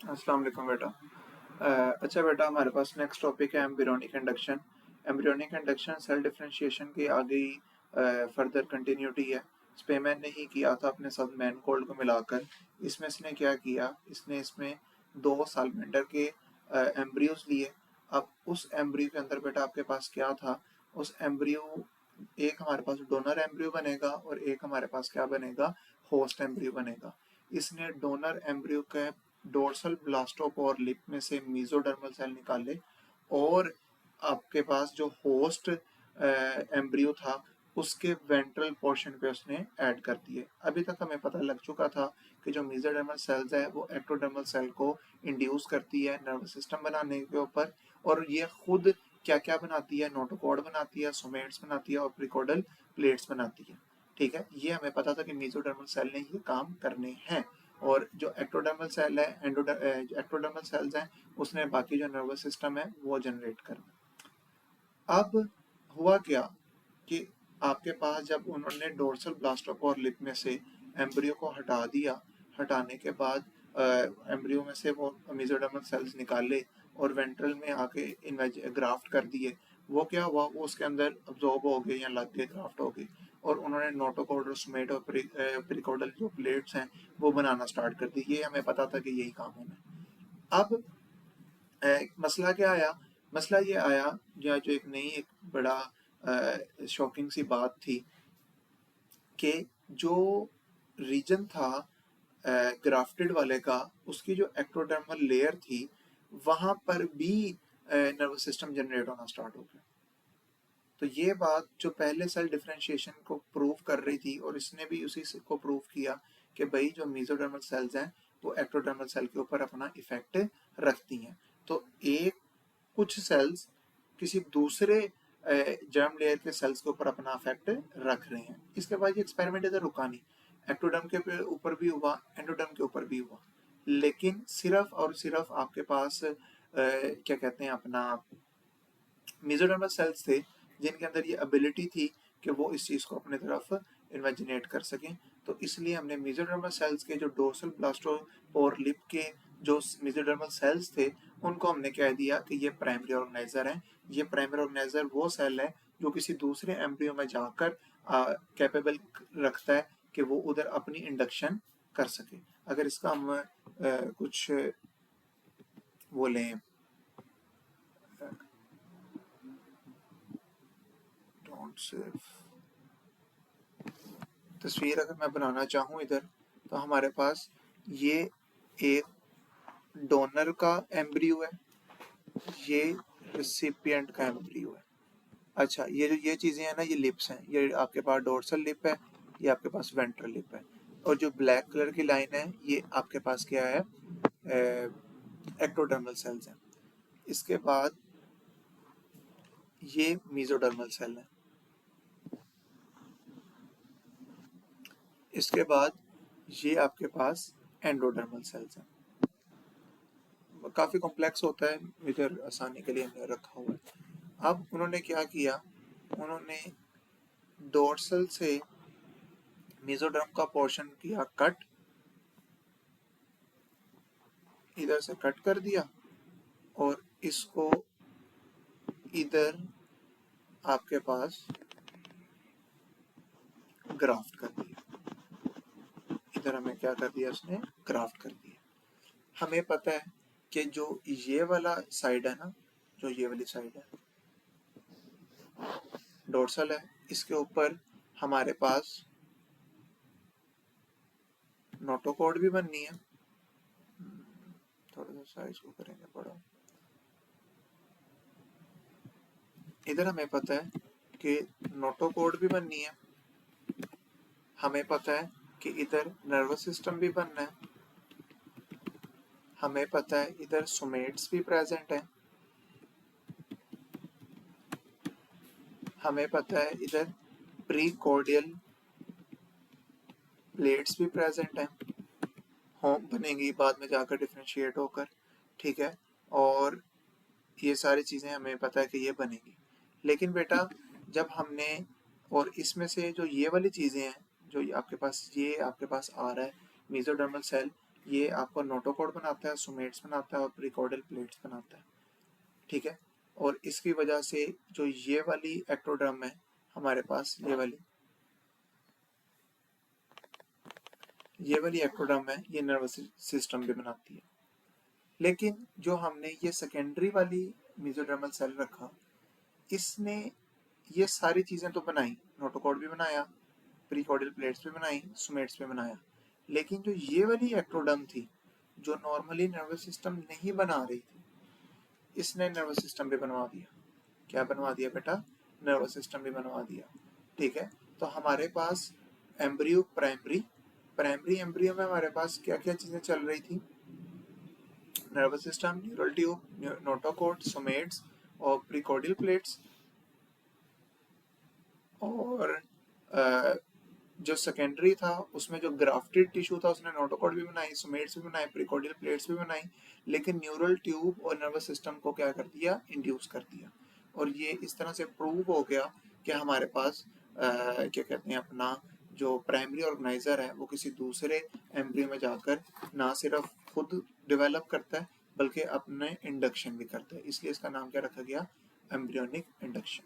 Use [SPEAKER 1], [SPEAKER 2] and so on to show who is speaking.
[SPEAKER 1] अस्सलाम वालेकुम बेटा। अच्छा बेटा, हमारे पास नेक्स्ट टॉपिक है embryonic induction. Embryonic induction cell differentiation की आगे फर्दर कंटिन्यूटी है। स्पेमैन ने ही किया था अपने साथ मैनकोल्ड को मिलाकर। इसमें इसने क्या किया, इसने इसमें दो सालमेंडर के एम्ब्रियोज लिए। अब उस एम्ब्रियो के अंदर बेटा आपके पास क्या था, उस एम्ब्रियो एक हमारे पास डोनर एम्ब्रियो बनेगा और एक हमारे पास क्या बनेगा, होस्ट एम्ब्रियो बनेगा। इसने डोनर एम्ब्रियो के डोर्सल ब्लास्टोपोर लिप में से मीजोडर्मल सेल निकाले और आपके पास जो होस्ट एम्ब्रियो था उसके वेंट्रल पोर्शन पे उसने ऐड कर दिए। अभी तक हमें पता लग चुका था कि जो मीजोडर्मल सेल्स है वो एक्टोडर्मल सेल को इंड्यूस करती है नर्वस सिस्टम बनाने के ऊपर, और ये खुद क्या क्या बनाती है, नोटोकॉर्ड बनाती है, सोमेट्स बनाती है और प्रिकोडल प्लेट्स बनाती है। ठीक है, ये हमें पता था कि मीजोडर्मल सेल ने ये काम करने हैं। और जो एक्टोडर्मल सेल है, एक्टोडर्मल सेल्स हैं, उसने बाकी जो नर्वस सिस्टम है वो जनरेट करना। अब हुआ क्या कि आपके पास जब उन्होंने डोर्सल ब्लास्टोपोर लिप में से एम्ब्रियो को हटा दिया, हटाने के बाद एम्ब्रियो में से वो मेसोडर्मल सेल्स निकाले और वेंट्रल में आके ग्राफ्ट कर दिए। वो क्या हुआ, वो उसके अंदर अब्जॉर्ब हो गए या लग गए, ग्राफ्ट हो गए, और उन्होंने नोटोकॉर्डल सोमेट और प्रिकोडल जो प्लेट्स हैं वो बनाना स्टार्ट कर दी। ये हमें पता था कि यही काम होना है। अब मसला क्या आया, मसला ये आया, या जो एक नई एक बड़ा शॉकिंग सी बात थी कि जो रीजन था ग्राफ्टेड वाले का, उसकी जो एक्टोडर्मल लेयर थी वहां पर भी नर्वस सिस्टम जनरेट होना स्टार्ट हो गया। तो ये बात जो पहले सेल डिफरेंशिएशन को प्रूव कर रही थी, और इसने भी उसी को प्रूव किया कि भाई जो मेसोडर्मल सेल्स हैं वो एक्टोडर्मल सेल के ऊपर अपना इफेक्ट रखती हैं। तो एक कुछ सेल्स किसी दूसरे जर्म लेयर के सेल्स के ऊपर अपना इफेक्ट रख रहे हैं। इसके बाद ये एक्सपेरिमेंट इधर रुका नहीं, एक्टोडर्म के ऊपर भी हुआ, एंडोडर्म के ऊपर भी हुआ, लेकिन सिर्फ और सिर्फ आपके पास क्या कहते हैं अपना मेसोडर्मल सेल्स थे जिनके अंदर ये एबिलिटी थी कि वो इस चीज़ को अपने तरफ इन्वेजिनेट कर सकें। तो इसलिए हमने मेसोडर्मल सेल्स के जो डोर्सल ब्लास्टोपोर लिप के जो मेसोडर्मल सेल्स थे उनको हमने कह दिया कि ये प्राइमरी ऑर्गेनाइजर हैं। ये प्राइमरी ऑर्गेनाइजर वो सेल है जो किसी दूसरे एम्ब्रियो में जाकर कैपेबल रखता है कि वो उधर अपनी इंडक्शन कर सके। अगर इसका हम कुछ बोलें, डोंट सिर्फ तस्वीर अगर मैं बनाना चाहूँ इधर, तो हमारे पास ये एक डोनर का एम्ब्रियो है, ये रिसिपिएंट का एम्ब्रियो है। अच्छा, ये जो ये चीज़ें हैं ना, ये लिप्स हैं, ये आपके पास डोर्सल लिप है, ये आपके पास वेंट्रल लिप है, और जो ब्लैक कलर की लाइन है ये आपके पास क्या है, एक्टोडर्मल सेल्स हैं। इसके बाद ये मीजोडर्मल सेल है। इसके बाद ये आपके पास एंडोडर्मल सेल्स हैं। काफ़ी कॉम्प्लेक्स होता है, इधर आसानी के लिए हमने रखा हुआ है। अब उन्होंने क्या किया, उन्होंने डोर्सल से मेसोडर्म का पोर्शन किया कट, इधर से कट कर दिया और इसको इधर आपके पास ग्राफ्ट कर दिया। इधर हमें क्या कर दिया, उसने ग्राफ्ट कर दिया। हमें पता है कि जो ये वाला साइड है ना, जो ये वाली साइड है डोर्सल है, इसके ऊपर हमारे पास नोटोकॉर्ड भी बननी है। थोड़ा सा साइज को करेंगे बड़ा। इधर हमें पता है कि नोटोकॉर्ड भी बननी है, हमें पता है कि इधर नर्वस सिस्टम भी बनना है, हमें पता है इधर सोमेट्स भी प्रेजेंट है, हमें पता है इधर प्रीकॉर्डियल प्लेट्स भी प्रेजेंट हैं, होम बनेंगी बाद में जाकर डिफ्रेंशिएट होकर। ठीक है, और ये सारी चीज़ें हमें पता है कि ये बनेंगी। लेकिन बेटा जब हमने, और इसमें से जो ये वाली चीज़ें हैं, जो आपके पास ये आपके पास आ रहा है मेसोडर्मल सेल, ये आपको नोटोकॉर्ड बनाता है, सोमेट्स बनाता है और प्रीकॉर्डियल प्लेट्स बनाता है, ठीक है। और इसकी वजह से जो ये वाली एक्टोडर्म है हमारे पास, ये वाली एक्टोडर्म है, ये नर्वस सिस्टम भी बनाती है। लेकिन जो हमने ये सेकेंडरी वाली मेसोडर्मल सेल रखा, इसने ये सारी चीजें तो बनाई, नोटोकॉर्ड भी बनाया, प्रीकॉर्डियल प्लेट्स भी बनाई, सोमेट्स भी बनाया, लेकिन जो ये वाली एक्टोडर्म थी जो नॉर्मली नर्वस सिस्टम नहीं बना रही थी, इसने नर्वस सिस्टम भी बनवा दिया। क्या बनवा दिया बेटा? नर्वस सिस्टम भी बनवा दिया, ठीक है। तो हमारे पास एम्ब्रियो, प्राइमरी एम्ब्रियो में हमारे पास क्या क्या चीजें चल रही थी? Nervous system, neural tube, notochord, somites और प्रीकॉर्डियल प्लेट्स। और जो सेकेंडरी था उसमें जो ग्राफ्टेड टिश्यू था उसने नोटोकॉर्ड भी बनाई, सोमेट्स भी बनाई, प्रीकॉर्डियल प्लेट्स भी बनाई, लेकिन न्यूरल ट्यूब और नर्वस सिस्टम को क्या कर दिया? इंड्यूस कर दिया। और ये इस तरह से प्रूव हो गया कि हमारे पास क्या कहते हैं, अपना जो प्राइमरी ऑर्गेनाइजर है वो किसी दूसरे एम्ब्रियो में जाकर ना सिर्फ खुद डेवलप करता है बल्कि अपने इंडक्शन भी करता है, इसलिए इसका नाम क्या रखा गया? Embryonic induction.